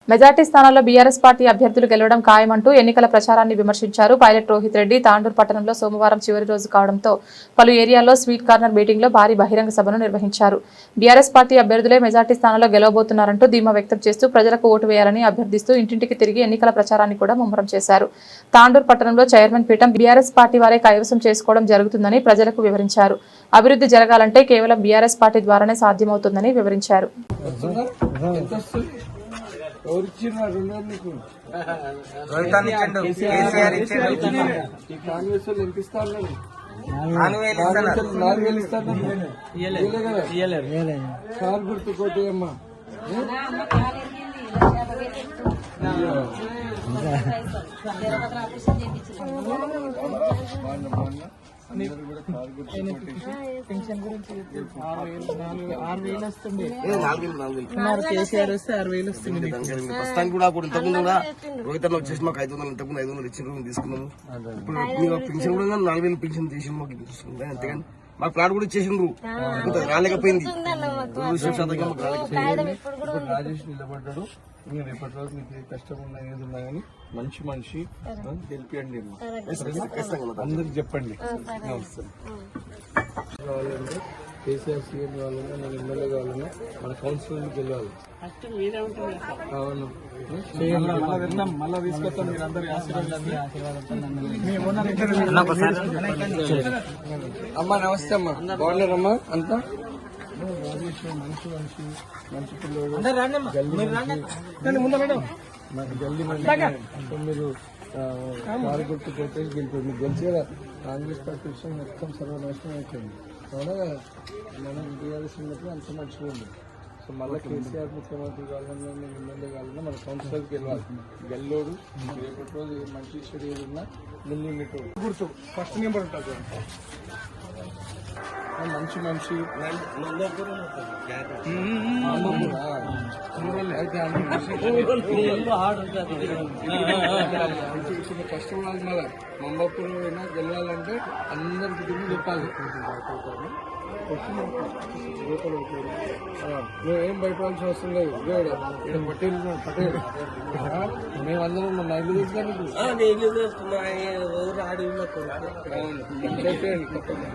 Majority స్థానాల్లో BRS party అభ్యర్థులు గెలవడం ఖాయమంటూ ఎన్నికల ప్రచారాన్ని విమర్శించారు. పైలట్ రోహిత్ రెడ్డి తాండూరు పట్టణంలో సోమవారం చివరి రోజు కావడంతో పలు ఏరియాల్లో స్వీట్ కార్నర్ మీటింగ్ లో భారీ బహిరంగ సభను నిర్వహించారు. బీఆర్ఎస్ పార్టీ అభ్యర్థులే మెజార్టీ స్థానాల్లో గెలవబోతున్నారంటూ ధీమా వ్యక్తం చేస్తూ ప్రజలకు ఓటు వేయాలని అభ్యర్థిస్తూ ఇంటింటికి తిరిగి ఎన్నికల ప్రచారాన్ని కూడా ముమ్మరం చేశారు. తాండూరు పట్టణంలో చైర్మన్ పీఠం బీఆర్ఎస్ పార్టీ వారే కైవసం చేసుకోవడం జరుగుతుందని ప్రజలకు వివరించారు. అభివృద్ధి జరగాలంటే కేవలం బీఆర్ఎస్ పార్టీ ద్వారానే సాధ్యమవుతుందని వివరించారు. పెన్షన్ గురించి 6,000 వస్తుంది. కేసీఆర్ వస్తే 6,000 వస్తుంది. ప్రస్తుతానికి కూడా అప్పుడు ఇంతకుముందు కూడా రోహిత్ అన్న వచ్చేసి మాకు 500 ఇంతకుముందు 500 ఇచ్చిన తీసుకున్నాము. ఇప్పుడు పెన్షన్ కూడా 4,000 పెన్షన్ తీసి మాకు తీసుకుంటాం. అంతేగాని మాకు ప్లాట్ కూడా ఇచ్చేసిండ్రు, రాలేకపోయింది. రాజేష్ నిలబడ్డాడు. మీరు రేపటి రోజు మీకు కష్టం ఉన్నా ఏది ఉన్నా కానీ మంచి మనిషి గెలిపియండి. అందరికి చెప్పండి. కావాలంటే కేసీఆర్ సీఎం కావాలన్నా మన ఎమ్మెల్యే కావాలన్నా మన కౌన్సిలర్ గెలవాలి. అవును, మళ్ళా తీసుకొస్తాం. మీరు అందరి అమ్మా నమస్తే అమ్మా, బాగున్నారమ్మా అంతా? రాజేష్ మంచి మనిషి, మంచి పిల్లడు, జల్దీ అంటే మీరు కారు గుర్తు కొట్టేసి గెలిపారు. మీరు గెలిచి కదా కాంగ్రెస్ పార్టీ విషయం మొత్తం సర్వనాశనం అయిపోయింది. అవునా కదా? మనం టీఆర్ఎస్ ఉన్నప్పుడు అంత మంచిగా ఉంది. సో మళ్ళీ కేసీఆర్ ముఖ్యమంత్రి కావాలన్నా నేను ఎమ్మెల్యే కావాలన్నా మన కౌన్సిలర్కి వెళ్ళాలి. గెల్లోడు రేపటి రోజు మంచి ఇష్యూ ఏది ఉన్నా ముందు గుర్తు ఫస్ట్ నెంబర్ ఉంటుంది. మంచి మనిషి కష్టపడాలి. మళ్ళీ మంబాపూర్ అయినా గెలవాలంటే అందరికి తిరిగి చెప్పాలి. నువ్వేం భయపడాల్సిన అవసరం లేదు. ఇక్కడ పటేల్ మేమందరం మన ఇల్లు తీసుకొని చెప్పండి.